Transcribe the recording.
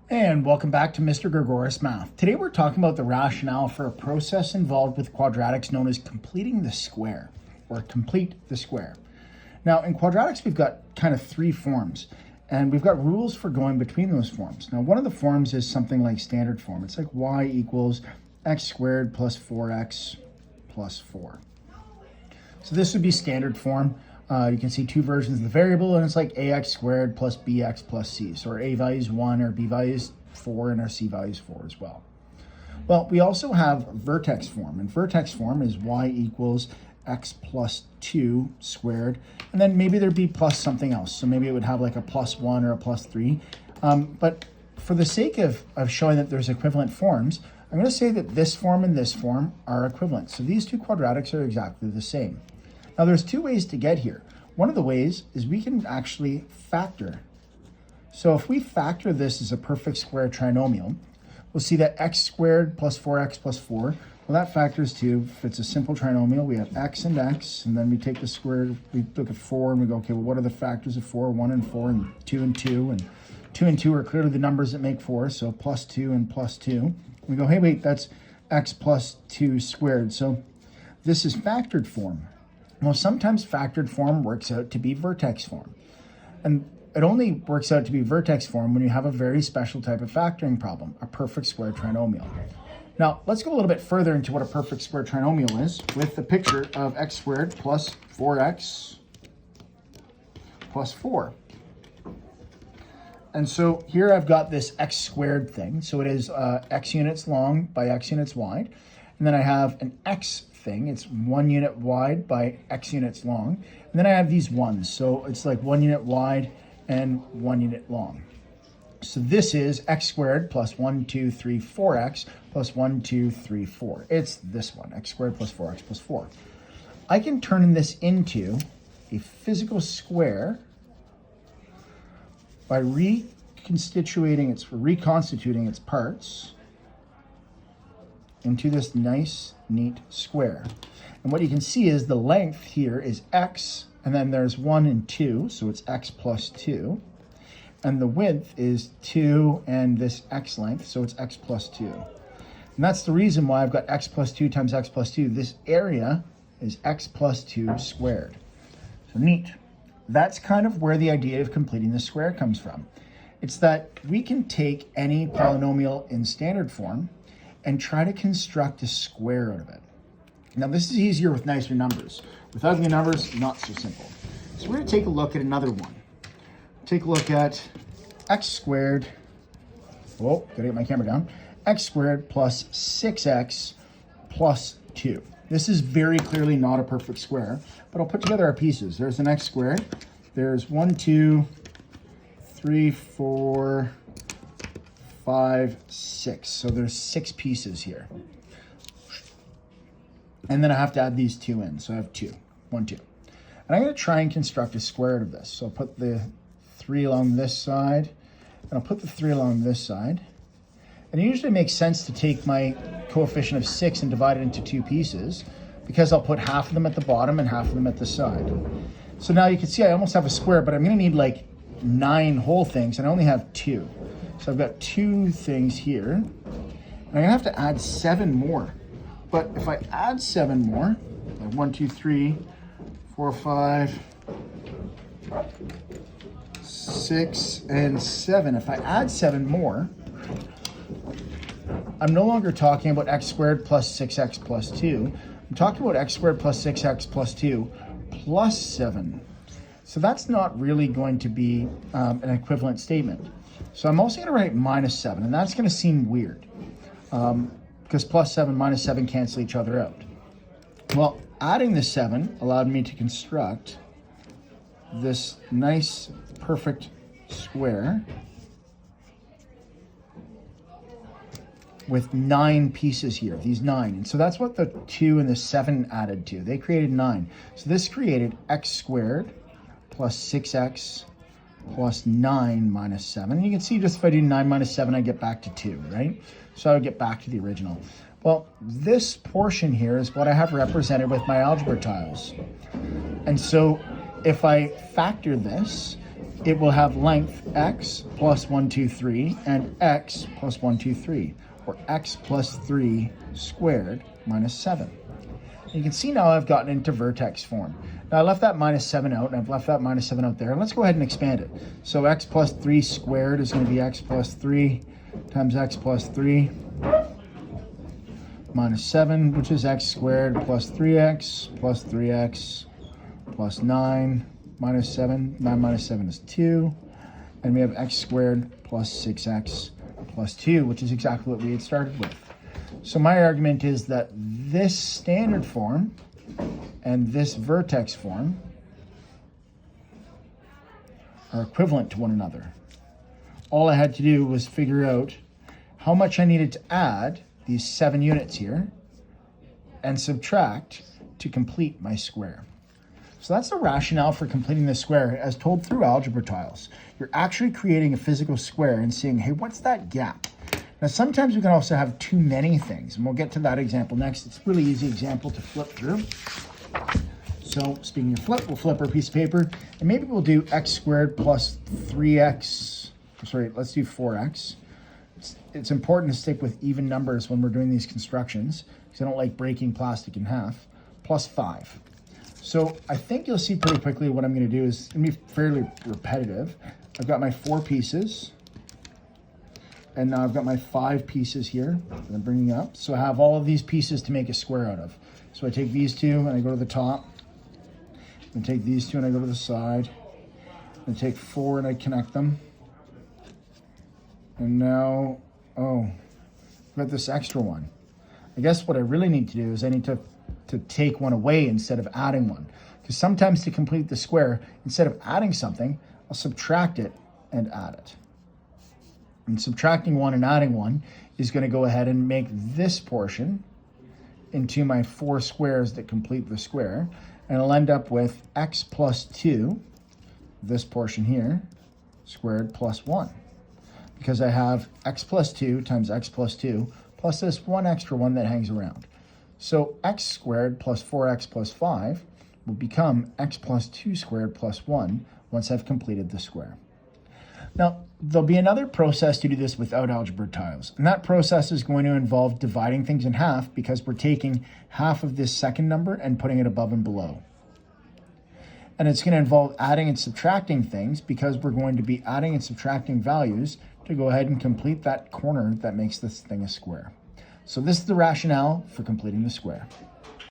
And welcome back to Mr. Gregorius Math. Today we're talking about the rationale for a process involved with quadratics known as completing the square, or complete the square. Now in quadratics we've got kind of three forms, and we've got rules for going between those forms. Now one of the forms is something like standard form. It's like y equals x squared plus 4x plus 4. So this would be standard form. You can see two versions of the variable, and it's like ax squared plus bx plus c. So our a value is 1, our b value is 4, and our c value is 4 as well. Well, we also have vertex form, and vertex form is y equals x plus 2 squared, and then maybe there'd be plus something else. So maybe it would have like a plus 1 or a plus 3. But for the sake of showing that there's equivalent forms, I'm going to say that this form and this form are equivalent. So these two quadratics are exactly the same. Now there's two ways to get here. One of the ways is we can actually factor. So if we factor this as a perfect square trinomial, we'll see that x squared plus 4x plus 4, well that factors to, if it's a simple trinomial, we have x, and then we take the square, we look at 4 and we go, okay, well what are the factors of 4? 1 and 4 and 2 and 2, and 2 and 2 are clearly the numbers that make 4, so plus 2 and plus 2. We go, hey wait, that's x plus 2 squared, so this is factored form. Well, sometimes factored form works out to be vertex form. And it only works out to be vertex form when you have a very special type of factoring problem, a perfect square trinomial. Now, let's go a little bit further into what a perfect square trinomial is with the picture of x squared plus 4x plus 4. And so here I've got this x squared thing. So it is x units long by x units wide. And then I have an x thing. It's 1 unit wide by x units long. And then I have these ones. So it's like 1 unit wide and 1 unit long. So this is x squared plus 1, 2, 3, 4x plus 1, 2, 3, 4. It's this one, x squared plus 4x plus 4. I can turn this into a physical square by reconstituting its parts into this nice, neat square. And what you can see is the length here is x, and then there's 1 and 2, so it's x plus 2. And the width is 2 and this x length, so it's x plus 2. And that's the reason why I've got x plus 2 times x plus 2. This area is x plus 2 squared. So neat. That's kind of where the idea of completing the square comes from. It's that we can take any polynomial in standard form and try to construct a square out of it. Now this is easier with nicer numbers. With ugly numbers, not so simple. So we're gonna take a look at another one. Take a look at x squared, whoa, gotta get my camera down, x squared plus 6x plus 2. This is very clearly not a perfect square, but I'll put together our pieces. There's an x squared, there's 1, 2, 3, 4, 5, 6. So there's 6 pieces here. And then I have to add these 2 in. So I have 2, 1, 2. And I'm going to try and construct a square out of this. So I'll put the 3 along this side, and I'll put the 3 along this side. And it usually makes sense to take my coefficient of 6 and divide it into 2 pieces, because I'll put half of them at the bottom and half of them at the side. So now you can see I almost have a square, but I'm going to need like 9 whole things, and I only have 2. So I've got 2 things here, and I'm gonna have to add 7 more. But if I add 7 more, like 1, 2, 3, 4, 5, 6, and 7. If I add 7 more, I'm no longer talking about x squared plus 6x plus 2. I'm talking about x squared plus 6x plus 2 plus 7. So that's not really going to be an equivalent statement. So I'm also going to write minus 7, and that's going to seem weird because plus 7, minus 7 cancel each other out. Well, adding the 7 allowed me to construct this nice, perfect square with 9 pieces here, these 9. And so that's what the 2 and the 7 added to. They created 9. So this created x squared plus 6x plus 9 minus 7. And you can see just if I do 9 minus 7, I get back to 2, right? So I would get back to the original. Well, this portion here is what I have represented with my algebra tiles. And so if I factor this, it will have length x plus 1, 2, 3 and x plus 1, 2, 3, or x plus 3 squared minus 7. You can see now I've gotten into vertex form. Now I left that minus 7 out, and I've left that minus 7 out there. And let's go ahead and expand it. So x plus 3 squared is going to be x plus 3 times x plus 3 minus 7, which is x squared plus 3x plus 9 minus 7. 9 minus 7 is 2. And we have x squared plus 6x plus 2, which is exactly what we had started with. So my argument is that this standard form and this vertex form are equivalent to one another. All I had to do was figure out how much I needed to add these 7 units here and subtract to complete my square. So that's the rationale for completing the square as told through algebra tiles. You're actually creating a physical square and seeing, hey, what's that gap? Now, sometimes we can also have too many things, and we'll get to that example next. It's a really easy example to flip through. So speaking of flip, we'll flip our piece of paper, and maybe we'll do x squared plus 3x. Sorry, let's do 4x. It's important to stick with even numbers when we're doing these constructions, because I don't like breaking plastic in half, plus 5. So I think you'll see pretty quickly what I'm going to do is going to be fairly repetitive. I've got my 4 pieces. And now I've got my 5 pieces here that I'm bringing up. So I have all of these pieces to make a square out of. So I take these 2 and I go to the top. And take these 2 and I go to the side. And I take 4 and I connect them. And now, oh, I've got this extra one. I guess what I really need to do is I need to take one away instead of adding one. Because sometimes to complete the square, instead of adding something, I'll subtract it and add it. And subtracting 1 and adding 1 is going to go ahead and make this portion into my 4 squares that complete the square. And I'll end up with x plus 2, this portion here, squared plus 1. Because I have x plus 2 times x plus 2 plus this one extra one that hangs around. So x squared plus 4x plus 5 will become x plus 2 squared plus 1 once I've completed the square. Now, there'll be another process to do this without algebra tiles. And that process is going to involve dividing things in half because we're taking half of this second number and putting it above and below. And it's going to involve adding and subtracting things because we're going to be adding and subtracting values to go ahead and complete that corner that makes this thing a square. So this is the rationale for completing the square.